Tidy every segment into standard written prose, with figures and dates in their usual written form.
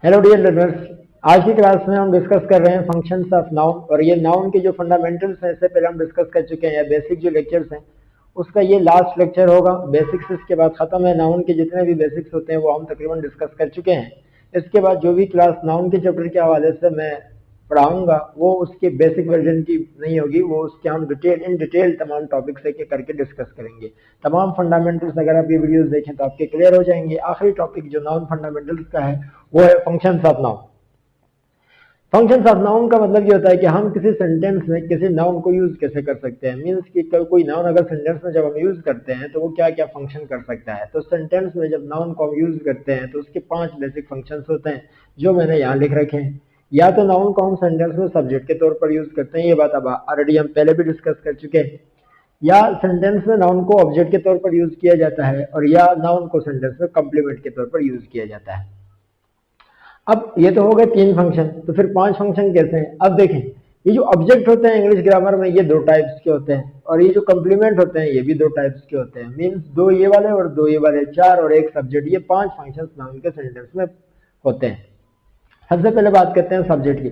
Hello dear learners, आज की class में हम डिस्कस कर रहे हैं फंक्शंस ऑफ नाउन। और ये नाउन के जो फंडामेंटल्स हैं इससे पहले हम डिस्कस कर चुके हैं, या बेसिक जो लेक्चर्स हैं उसका ये लास्ट लेक्चर होगा। बेसिक्स इसके बाद खत्म है। नाउन के जितने भी बेसिक्स होते हैं वो हम तकरीबन डिस्कस कर चुके हैं। इसके बाद जो भी क्लास नाउन के चैप्टर के हवाले से मैं पढ़ाऊंगा वो उसके बेसिक वर्जन की नहीं होगी, वो उसके हम इन डिटेल तमाम टॉपिक्स एक एक करके डिस्कस करेंगे। तमाम फंडामेंटल्स अगर आप ये वीडियोस देखें तो आपके क्लियर हो जाएंगे। आखिरी टॉपिक जो नाउन फंडामेंटल्स का है वो है functions of noun. Functions of noun का मतलब ये होता है कि हम किसी सेंटेंस में किसी नाउन को यूज कैसे कर सकते हैं। मींस कि कोई नाउन अगर सेंटेंस में जब हम यूज करते हैं तो वो क्या क्या फंक्शन कर सकता है। तो सेंटेंस में जब नाउन को हम यूज करते हैं तो उसके 5 बेसिक फंक्शंस होते हैं जो मैंने यहाँ लिख रखे हैं। या तो नाउन को हम सेंटेंस में सब्जेक्ट के तौर पर यूज करते हैं, ये बात अब ऑलरेडी हम पहले भी डिस्कस कर चुके हैं। या सेंटेंस में नाउन को ऑब्जेक्ट के तौर पर यूज किया जाता है, और या नाउन को सेंटेंस में कॉम्प्लीमेंट के तौर पर यूज किया जाता है। अब ये तो हो गए 3 फंक्शन, तो फिर 5 फंक्शन कैसे हैं। अब देखें, ये जो ऑब्जेक्ट होते हैं इंग्लिश ग्रामर में ये 2 टाइप्स के होते हैं, और ये जो कॉम्प्लीमेंट होते हैं ये भी 2 टाइप्स के होते हैं। मींस 2 ये वाले और 2 ये वाले, 4 और 1 सब्जेक्ट, ये 5 फंक्शंस नाउन के सेंटेंस में होते हैं। सबसे पहले बात करते हैं सब्जेक्ट की।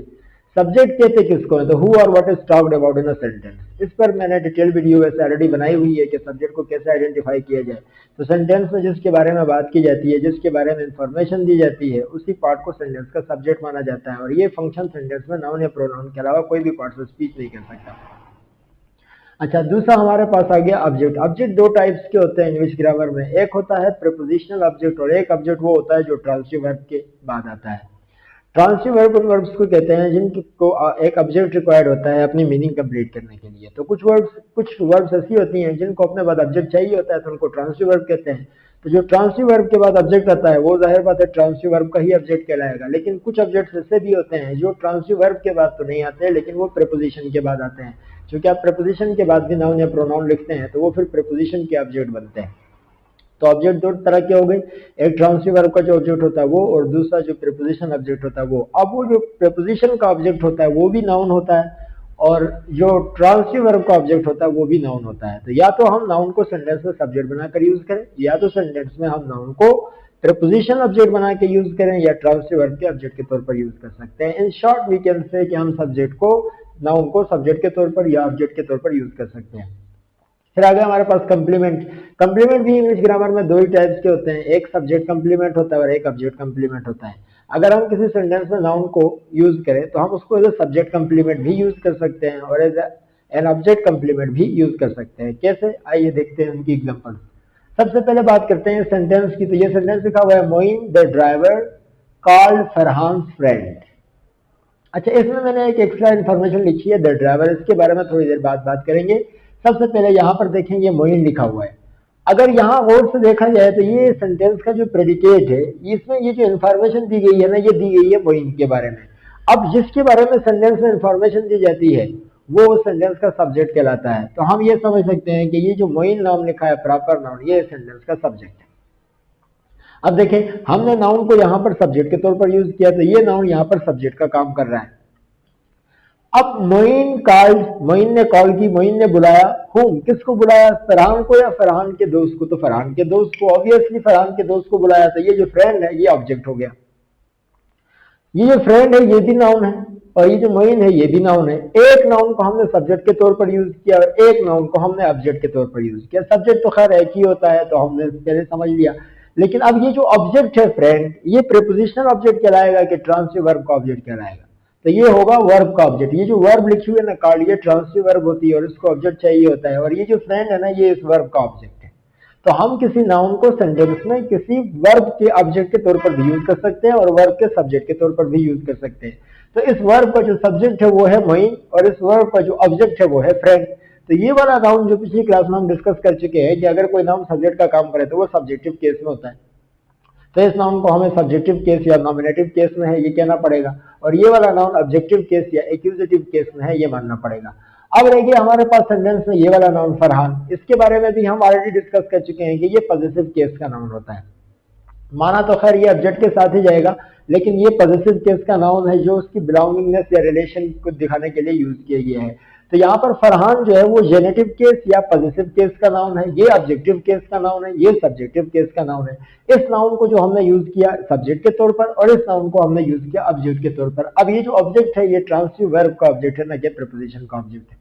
सब्जेक्ट कहते किसको है, तो हु और what is talked about in a sentence. इस पर मैंने डिटेल वीडियो वैसे ऑलरेडी बनाई हुई है कि सब्जेक्ट को कैसे आइडेंटिफाई किया जाए। तो सेंटेंस में जिसके बारे में बात की जाती है, जिसके बारे में इंफॉर्मेशन दी जाती है, उसी पार्ट को सेंटेंस का सब्जेक्ट माना जाता है। और ये फंक्शन सेंटेंस में नाउन या प्रोनाउन के अलावा कोई भी पार्ट ऑफ स्पीच नहीं कर सकता। अच्छा, दूसरा हमारे पास आ गया ऑब्जेक्ट। ऑब्जेक्ट 2 टाइप्स के होते हैं इंग्लिश ग्रामर में। एक होता है प्रीपोजिशनल ऑब्जेक्ट, और एक ऑब्जेक्ट वो होता है जो ट्रांसिटिव वर्ब के बाद आता है। ट्रांसिटिव वर्ब उन वर्ब्स को कहते हैं जिनको एक ऑब्जेक्ट रिक्वायर्ड होता है अपनी मीनिंग कंप्लीट करने के लिए। तो कुछ वर्ब्स ऐसी होती हैं जिनको अपने बाद ऑब्जेक्ट चाहिए होता है, तो उनको ट्रांसिटिव वर्ब कहते हैं। तो जो ट्रांसिटिव वर्ब के बाद ऑब्जेक्ट आता है वो जाहिर बात है ट्रांसिटिव वर्ब का ही ऑब्जेक्ट कहलाएगा। लेकिन कुछ ऑब्जेक्ट्स ऐसे भी होते हैं जो ट्रांसिटिव वर्ब के बाद तो नहीं आते, लेकिन वो प्रीपोजिशन के बाद आते हैं। क्योंकि आप प्रीपोजिशन के बाद भी नाउन या प्रोनाउन लिखते हैं तो वो फिर प्रीपोजिशन के ऑब्जेक्ट बनते हैं। तो ऑब्जेक्ट 2 तरह के हो गए, एक ट्रांसिटिव वर्ब का जो ऑब्जेक्ट होता है वो, और दूसरा जो प्रीपोजिशन ऑब्जेक्ट होता है वो। अब वो जो प्रीपोजिशन का ऑब्जेक्ट होता है वो भी नाउन होता है, और जो ट्रांसिटिव वर्ब का ऑब्जेक्ट होता है वो भी नाउन होता है। तो या तो हम नाउन को सेंटेंस में सब्जेक्ट बनाकर यूज करें, या तो सेंटेंस में हम नाउन को प्रीपोजिशन ऑब्जेक्ट बना के यूज करें, या ट्रांसिटिव वर्ब के ऑब्जेक्ट के तौर पर यूज कर सकते हैं। In short we can say कि हम सब्जेक्ट को, नाउन को सब्जेक्ट के तौर पर या ऑब्जेक्ट के तौर पर यूज कर सकते हैं। फिर आगे हमारे पास कंप्लीमेंट। कंप्लीमेंट भी इंग्लिश ग्रामर में 2 ही टाइप्स के होते हैं, एक सब्जेक्ट कंप्लीमेंट होता है और एक ऑब्जेक्ट कंप्लीमेंट होता है। अगर हम किसी सेंटेंस में नाउन को यूज करें तो हम उसको एज ए सब्जेक्ट कंप्लीमेंट भी यूज कर सकते हैं, और एज एन ऑब्जेक्ट कंप्लीमेंट भी यूज कर सकते हैं। कैसे, आइए देखते हैं उनकी एग्जांपल। सबसे पहले बात करते हैं सेंटेंस की। तो ये सेंटेंस लिखा हुआ है, Moin the driver called Farhan friend. अच्छा, इसमें मैंने एक एक्स्ट्रा इन्फॉर्मेशन लिखी है, द ड्राइवर। इसके बारे में थोड़ी देर बाद बात करेंगे। सबसे पहले यहाँ पर देखें, ये मोइन लिखा हुआ है। अगर यहाँ गौर से देखा जाए तो ये सेंटेंस का जो प्रेडिकेट है, इसमें ये जो इन्फॉर्मेशन दी गई है ना, ये दी गई है मोइन के बारे में। अब जिसके बारे में सेंटेंस में इन्फॉर्मेशन दी जाती है वो उस सेंटेंस का सब्जेक्ट कहलाता है। तो हम ये समझ सकते हैं कि ये जो मोइन नाम लिखा है, प्रॉपर नाउन, ये सेंटेंस का सब्जेक्ट है। अब देखें, हमने नाउन को यहाँ पर सब्जेक्ट के तौर पर यूज किया, तो ये नाउन यहाँ पर सब्जेक्ट का काम कर रहा है। अब मोइन कॉल्ड, मोइन ने कॉल की, मोइन ने बुलाया। हुम, किसको बुलाया, फरहान को या फरहान के दोस्त को। तो फरहान के दोस्त को, ऑब्वियसली फरहान के दोस्त को बुलाया। तो ये जो फ्रेंड है ये ऑब्जेक्ट हो गया। ये जो फ्रेंड है ये भी नाउन है, और ये जो मोइन है ये भी नाउन है। एक नाउन को हमने सब्जेक्ट के तौर पर यूज किया और एक नाउन को हमने ऑब्जेक्ट के तौर पर यूज किया। सब्जेक्ट तो खैर एक ही होता है, तो हमने पहले समझ लिया। लेकिन अब ये जो ऑब्जेक्ट है फ्रेंड, ये प्रीपोजिशनल ऑब्जेक्ट कहलाएगा कि ट्रांसिटिव वर्ब का ऑब्जेक्ट कहलाएगा। तो ये होगा वर्ब का ऑब्जेक्ट। ये जो वर्ब लिखी हुई है ना कॉल्ड, ये ट्रांसिटिव वर्ब होती है और इसको ऑब्जेक्ट चाहिए होता है, और ये जो फ्रेंड है ना ये इस वर्ब का ऑब्जेक्ट है। तो हम किसी नाउन को सेंटेंस में किसी वर्ब के ऑब्जेक्ट के तौर पर भी यूज कर सकते हैं और वर्ब के सब्जेक्ट के तौर पर भी यूज कर सकते हैं। तो इस वर्ब का जो सब्जेक्ट है वो है मोइन, और इस वर्ब का जो ऑब्जेक्ट है वो है फ्रेंड। तो ये वाला नाउन जो पिछली क्लास में हम डिस्कस कर चुके हैं कि अगर कोई नाउन सब्जेक्ट का काम करे तो वो सब्जेक्टिव केस में होता है। तो इस नाउन को हमें सब्जेक्टिव केस या नॉमिनेटिव केस में है ये कहना पड़ेगा, और ये वाला नाउन ऑब्जेक्टिव केस या एक्यूजेटिव केस में है ये मानना पड़ेगा। अब रह गया हमारे पास सेंटेंस में ये वाला नाउन फरहान। इसके बारे में भी हम ऑलरेडी डिस्कस कर चुके हैं कि ये पॉजिटिव केस का नाउन होता है। माना तो खैर ये ऑब्जेक्ट के साथ ही जाएगा, लेकिन ये पॉजिटिव केस का नाउन है जो उसकी बिलोंगिंगनेस या रिलेशन को दिखाने के लिए यूज किया गया है। तो यहाँ पर फरहान जो है वो जेनेटिव केस या पॉजिटिव केस का नाउन है, ये ऑब्जेक्टिव केस का नाउन है, ये सब्जेक्टिव केस का नाउन है। इस नाउन को जो हमने यूज किया सब्जेक्ट के तौर पर और इस नाउन को हमने यूज किया ऑब्जेक्ट के तौर पर। अब ये जो ऑब्जेक्ट है ये ट्रांसिटिव वर्ब का ऑब्जेक्ट है, ना कि प्रीपोजिशन का ऑब्जेक्ट है।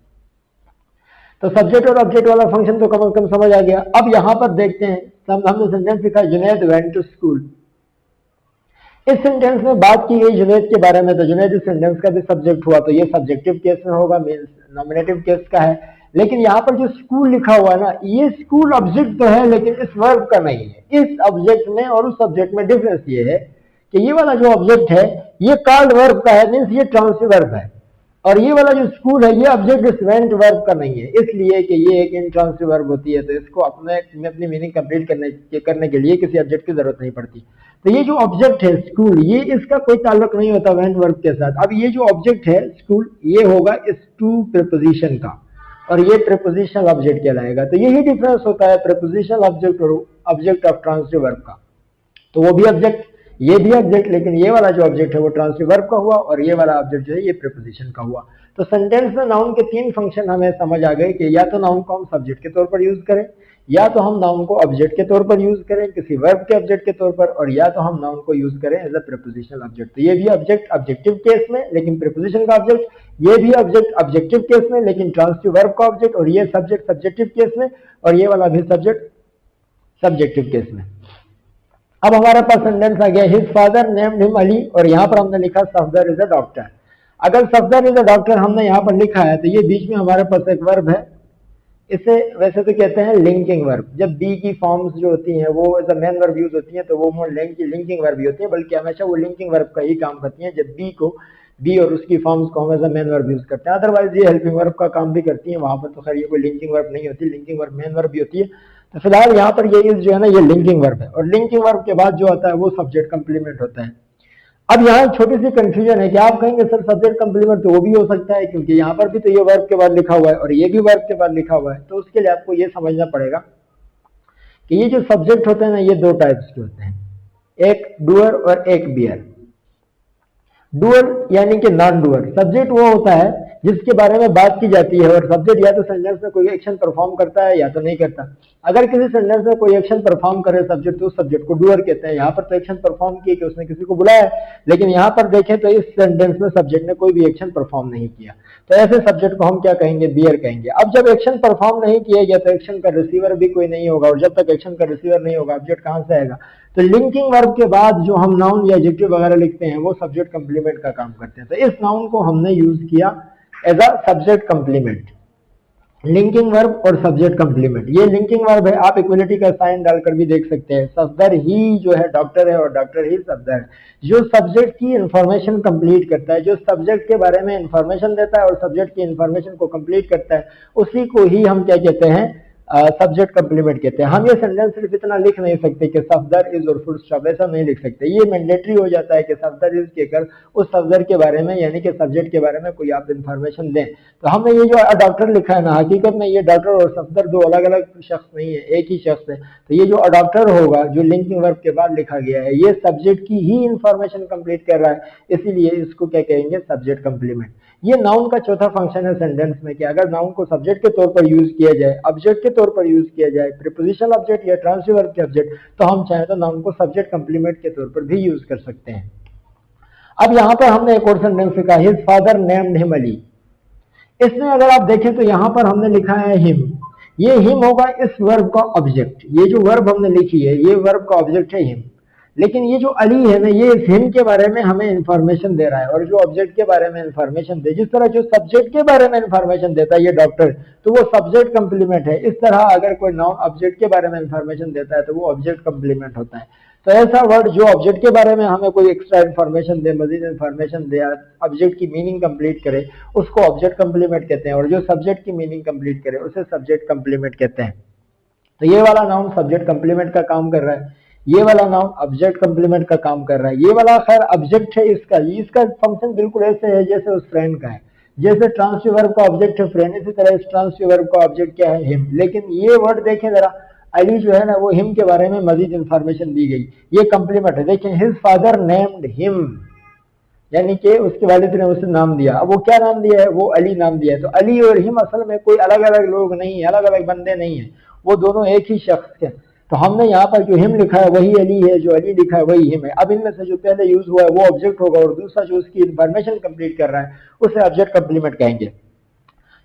तो सब्जेक्ट और ऑब्जेक्ट वाला फंक्शन तो कम से कम समझ आ गया। अब यहाँ पर देखते हैं, हमने सेंटेंस लिखा जुनैद वेंट टू स्कूल। इस सेंटेंस में बात की गई जुनैद के बारे में, तो जुनैद इस सेंटेंस का भी सब्जेक्ट हुआ, तो ये सब्जेक्टिव केस में होगा, मींस नॉमिनेटिव केस का है। लेकिन यहाँ पर जो स्कूल लिखा हुआ है ना, ये स्कूल ऑब्जेक्ट तो है लेकिन इस वर्ब का नहीं है। इस ऑब्जेक्ट में और उस ऑब्जेक्ट में डिफरेंस ये है कि ये वाला जो ऑब्जेक्ट है ये कॉल्ड वर्ब का है, मींस ये ट्रांसिटिव वर्ब है, और ये वाला जो स्कूल है ये ऑब्जेक्ट वेंट वर्ब का नहीं है, इसलिए कि ये एक इंट्रांसिटिव वर्ब होती है, तो इसको अपनी मीनिंग कंप्लीट करने के लिए किसी ऑब्जेक्ट की जरूरत नहीं पड़ती। तो ये जो ऑब्जेक्ट है स्कूल, ये इसका कोई ताल्लुक नहीं होता वेंट वर्ब के साथ। अब ये जो ऑब्जेक्ट है स्कूल, ये होगा इस टू प्रीपोजिशन का, और ये प्रीपोजिशनल ऑब्जेक्ट कहलाएगा। तो यही डिफरेंस होता है प्रीपोजिशनल ऑब्जेक्ट और ऑब्जेक्ट ऑफ ट्रांसिटिव वर्ब का। तो वो भी ऑब्जेक्ट, ये भी ऑब्जेक्ट, लेकिन ये वाला जो ऑब्जेक्ट है वो ट्रांसिटिव वर्ब का हुआ और ये वाला ऑब्जेक्ट जो है ये प्रीपोजिशन का हुआ। तो सेंटेंस में नाउन के तीन फंक्शन हमें समझ आ गए कि या तो नाउन को हम सब्जेक्ट के तौर पर यूज करें, या तो हम नाउन को ऑब्जेक्ट के तौर पर यूज करें किसी वर्ब के ऑब्जेक्ट के तौर पर, और या तो हम नाउन को यूज करें एज अ प्रीपोजिशनल ऑब्जेक्ट। तो ये भी ऑब्जेक्ट ऑब्जेक्टिव केस में लेकिन प्रीपोजिशन का ऑब्जेक्ट, ये भी ऑब्जेक्ट ऑब्जेक्टिव केस में लेकिन ट्रांसिटिव वर्ब का ऑब्जेक्ट, और ये सब्जेक्ट सब्जेक्टिव केस में, और ये वाला भी सब्जेक्ट सब्जेक्टिव केस में। अब हमारे पास सेंटेंस आ गया his father named him Ali, और यहाँ पर हमने लिखा सफदर इज अ डॉक्टर। अगर सफदर इज अ डॉक्टर हमने यहाँ पर लिखा है तो ये बीच में हमारे पास एक वर्ब है, इसे वैसे तो कहते हैं लिंकिंग वर्ब। जब बी की फॉर्म्स जो होती हैं वो as a main verb use होती हैं तो वो लिंकिंग वर्ब ही होती है, बल्कि हमेशा वो लिंकिंग वर्ब का ही काम करती हैं जब बी और उसकी फॉर्म्स को हम as a main verb use करते हैं। अदरवाइज ये हेल्पिंग वर्ब का काम भी करती है, वहां पर तो खैर ये कोई लिंकिंग वर्ब नहीं होती, लिंकिंग वर्ब मेन वर्ब भी होती है। तो फिलहाल यहाँ पर ये जो है ना ये लिंकिंग वर्ब है, और लिंकिंग वर्ब के बाद जो आता है वो सब्जेक्ट कंप्लीमेंट होता है। अब यहाँ छोटी सी कंफ्यूजन है कि आप कहेंगे सर सब्जेक्ट कंप्लीमेंट तो वो भी हो सकता है, क्योंकि यहाँ पर भी तो ये वर्ब के बाद लिखा हुआ है और ये भी वर्ब के बाद लिखा हुआ है। तो उसके लिए आपको ये समझना पड़ेगा कि ये जो सब्जेक्ट होते हैं ना ये दो टाइप्स के होते हैं, एक डूअर और एक बियर। डूअर यानी कि नॉन डूअर, सब्जेक्ट वो होता है जिसके बारे में बात की जाती है, और सब्जेक्ट या तो सेंटेंस में कोई एक्शन परफॉर्म करता है या तो नहीं करता। अगर किसी सेंटेंस में कोई एक्शन परफॉर्म करे सब्जेक्ट तो उस सब्जेक्ट को डूअर कहते हैं। यहाँ पर तो एक्शन परफॉर्म किया कि उसने किसी को बुलाया, लेकिन यहाँ पर देखें तो इस सेंटेंस में सब्जेक्ट ने कोई भी एक्शन परफॉर्म नहीं किया, तो ऐसे सब्जेक्ट को हम क्या कहेंगे, बियर कहेंगे। अब जब एक्शन परफॉर्म नहीं किया गया तो एक्शन का रिसीवर भी कोई नहीं होगा, और जब तक एक्शन का रिसीवर नहीं होगा ऑब्जेक्ट कहां से आएगा। तो लिंकिंग वर्ब के बाद जो हम नाउन या एडजेक्टिव वगैरह लिखते हैं वो सब्जेक्ट कंप्लीमेंट का काम करते हैं। तो इस नाउन को हमने यूज किया as a subject complement, linking verb और सब्जेक्ट कंप्लीमेंट। ये लिंकिंग वर्ब है, आप इक्वलिटी का साइन डालकर भी देख सकते हैं। सफदर ही जो है डॉक्टर है और डॉक्टर ही सफदर है, जो सब्जेक्ट की इंफॉर्मेशन कंप्लीट करता है, जो सब्जेक्ट के बारे में इंफॉर्मेशन देता है और सब्जेक्ट की इंफॉर्मेशन को कंप्लीट करता है, उसी को ही हम क्या कहते हैं, सब्जेक्ट कंप्लीमेंट कहते हैं। हम ये सेंटेंस सिर्फ इतना लिख नहीं सकते कि सफदर इज और फुल स्टॉप, ऐसा नहीं लिख सकते। ये मैंडेटरी हो जाता है कि सफदर इज कहकर उस सफदर के बारे में यानी कि सब्जेक्ट के बारे में कोई आप इंफॉर्मेशन दें। तो हमने ये जो डॉक्टर लिखा है ना, हकीकत में ये डॉक्टर और सफदर दो अलग अलग शख्स नहीं है, एक ही शख्स है। तो ये जो डॉक्टर होगा जो लिंकिंग वर्ब के बाद लिखा गया है, ये सब्जेक्ट की ही इंफॉर्मेशन कंप्लीट कर रहा है, इसीलिए इसको क्या कहेंगे, सब्जेक्ट कंप्लीमेंट। ये नाउन का चौथा फंक्शन है सेंटेंस में कि अगर नाउन को सब्जेक्ट के तौर पर यूज किया जाए, ऑब्जेक्ट के तौर पर यूज किया जाए, प्रीपोजिशनल ऑब्जेक्ट या ट्रांसिटिव वर्ब के ऑब्जेक्ट, तो हम चाहे तो नाउन को सब्जेक्ट कंप्लीमेंट के तौर पर भी यूज कर सकते हैं। अब यहाँ पर हमने एक और सेंटेंस लिखा, his father named him Ali. इसमें अगर आप देखें तो यहाँ पर हमने लिखा है हिम, ये हिम होगा इस वर्ब का ऑब्जेक्ट। ये जो वर्ब हमने लिखी है ये वर्ब का ऑब्जेक्ट है हिम, लेकिन ये जो अली है ना ये इस हिम के बारे में हमें इंफॉर्मेशन दे रहा है, और जो ऑब्जेक्ट के बारे में इंफॉर्मेशन दे, जिस तरह जो सब्जेक्ट के बारे में इंफॉर्मेशन देता है ये डॉक्टर, तो वो सब्जेक्ट कंप्लीमेंट है। इस तरह अगर कोई नाउन ऑब्जेक्ट के बारे में इंफॉर्मेशन देता है तो वो ऑब्जेक्ट कंप्लीमेंट होता है। तो ऐसा वर्ड जो ऑब्जेक्ट के बारे में हमें कोई एक्स्ट्रा इन्फॉर्मेशन दे, मजीद इन्फॉर्मेशन दे, ऑब्जेक्ट की मीनिंग कंप्लीट करे, उसको ऑब्जेक्ट कंप्लीमेंट कहते हैं, और जो सब्जेक्ट की मीनिंग कंप्लीट करे उसे सब्जेक्ट कंप्लीमेंट कहते हैं। तो ये वाला नाउन सब्जेक्ट कंप्लीमेंट का काम कर रहा है, ये वाला नाउन ऑब्जेक्ट कंप्लीमेंट का काम कर रहा है। ये वाला खैर ऑब्जेक्ट है, इसका फंक्शन बिल्कुल ऐसे है जैसे उस फ्रेंड का है। जैसे ट्रांसिटिव वर्ब का ऑब्जेक्ट है फ्रेंड, इसी तरह इस ट्रांसिटिव वर्ब का ऑब्जेक्ट क्या है, हिम। लेकिन ये वर्ड देखें जरा, अली जो है ना वो हिम के बारे में मजीद इंफॉर्मेशन दी गई, ये कंप्लीमेंट है। देखें हिज फादर नेम्ड हिम, यानी कि उसके वालिद ने उसे नाम दिया। अब वो क्या नाम दिया है? वो अली नाम दिया है। तो अली और हिम असल में कोई अलग अलग लोग नहीं है, अलग अलग बंदे नहीं है, वो दोनों एक ही शख्स है। तो हमने यहाँ पर जो हिम लिखा है वही अली है, जो अली लिखा है वही हिम है। अब इनमें से जो पहले यूज हुआ है वो ऑब्जेक्ट होगा, और दूसरा जो उसकी इंफॉर्मेशन कंप्लीट कर रहा है उसे ऑब्जेक्ट कंप्लीमेंट कहेंगे।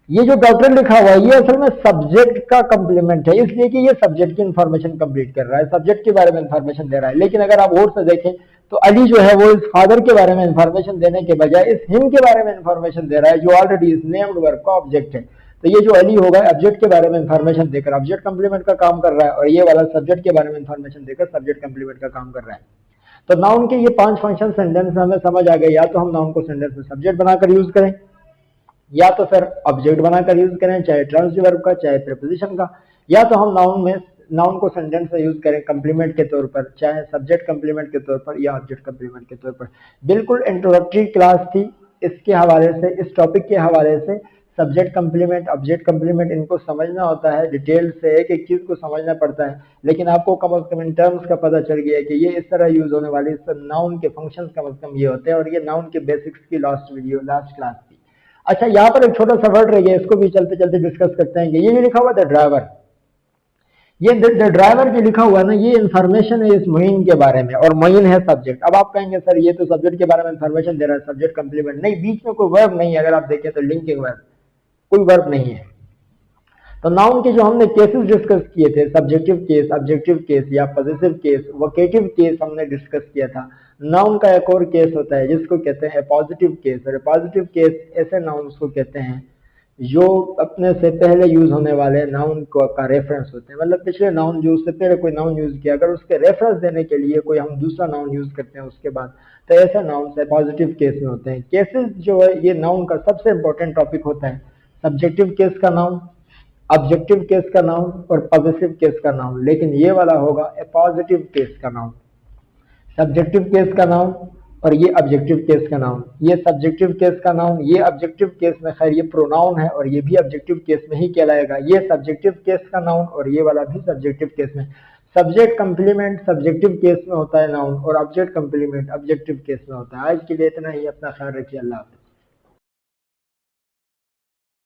ये जो डॉक्टर लिखा हुआ है ये असल में सब्जेक्ट का कंप्लीमेंट है, इसलिए कि ये सब्जेक्ट की इंफॉर्मेशन कंप्लीट कर रहा है, सब्जेक्ट के बारे में इंफॉर्मेशन दे रहा है। लेकिन अगर आप और से देखें तो अली जो है वो इस फादर के बारे में इंफॉर्मेशन देने के बजाय इस हिम के बारे में इंफॉर्मेशन दे रहा है, जो ऑलरेडी इस नेम्ड वर्ब का ऑब्जेक्ट है। तो ये जो अली होगा ऑब्जेक्ट के बारे में इंफॉर्मेशन देकर ऑब्जेक्ट कंप्लीमेंट का काम कर रहा है, और ये वाला सब्जेक्ट के बारे में इंफॉर्मेशन देकर सब्जेक्ट कंप्लीमेंट का काम कर रहा है। तो नाउन के ये 5 फंक्शन सेंटेंस में हमें समझ आ गए। या तो हम नाउन को सेंटेंस में सब्जेक्ट बनाकर यूज करें, या तो फिर ऑब्जेक्ट बनाकर यूज करें, चाहे ट्रांजिटिव वर्ब का चाहे प्रीपोजिशन का, या तो हम नाउन को सेंटेंस में यूज करें कंप्लीमेंट के तौर पर, चाहे सब्जेक्ट कंप्लीमेंट के तौर पर या ऑब्जेक्ट कंप्लीमेंट के तौर पर। बिल्कुल इंट्रोडक्टरी क्लास थी इसके हवाले से, इस टॉपिक के हवाले से। सब्जेक्ट कंप्लीमेंट, ऑब्जेक्ट कंप्लीमेंट, इनको समझना होता है डिटेल से, एक एक चीज को समझना पड़ता है। लेकिन आपको कम से कम इन टर्म्स का पता चल गया है कि ये इस तरह यूज होने वाली नाउन के फंक्शंस कम से कम ये होते हैं। और ये नाउन के बेसिक्स की लास्ट क्लास थी। अच्छा, यहाँ पर एक छोटा सा वर्ड रह गया, इसको भी चलते चलते डिस्कस करते हैं कि ये जो लिखा हुआ द ड्राइवर, ये द ड्राइवर जो लिखा हुआ है ना, ये इन्फॉर्मेशन है इस मुइन के बारे में, और मुइन है सब्जेक्ट। अब आप कहेंगे सर ये तो सब्जेक्ट के बारे में इन्फॉर्मेशन दे रहा है, सब्जेक्ट कंप्लीमेंट नहीं, बीच में कोई वर्ब नहीं है। अगर आप देखें तो लिंकिंग वर्ब, कोई वर्ब नहीं है। तो नाउन के जो हमने केसेस डिस्कस किए थे, सब्जेक्टिव केस, ऑब्जेक्टिव केस या पॉजिटिव केस, वोकेटिव केस हमने डिस्कस किया था। नाउन का एक और केस होता है जिसको कहते हैं पॉजिटिव केस। और पॉजिटिव केस ऐसे नाउन को कहते हैं जो अपने से पहले यूज होने वाले नाउन का रेफरेंस होते हैं। मतलब पिछले नाउन जो उससे पहले कोई नाउन यूज किया, अगर उसके रेफरेंस देने के लिए कोई हम दूसरा नाउन यूज करते हैं उसके बाद, तो ऐसे नाउन से पॉजिटिव केस में होते हैं। केसेस जो है ये नाउन का सबसे इंपॉर्टेंट टॉपिक होता है। सब्जेक्टिव केस का नाउन, ऑब्जेक्टिव केस का नाउन और पॉजिटिव केस का नाउन। लेकिन ये वाला होगा ए पॉजिटिव केस का नाउन, सब्जेक्टिव केस का नाउन और ये ऑब्जेक्टिव केस का नाउन। ये सब्जेक्टिव केस का नाउन, ये ऑब्जेक्टिव केस में, खैर ये प्रोनाउन है और ये भी ऑब्जेक्टिव केस में ही कहलाएगा। ये सब्जेक्टिव केस का नाउन और ये वाला भी सब्जेक्टिव केस में। सब्जेक्ट कंप्लीमेंट सब्जेक्टिव केस में होता है नाउन, और ऑब्जेक्ट कंप्लीमेंट ऑब्जेक्टिव केस में होता है। आज के लिए इतना ही, अपना ख्याल रखिए, अल्लाह हाफ़िज़।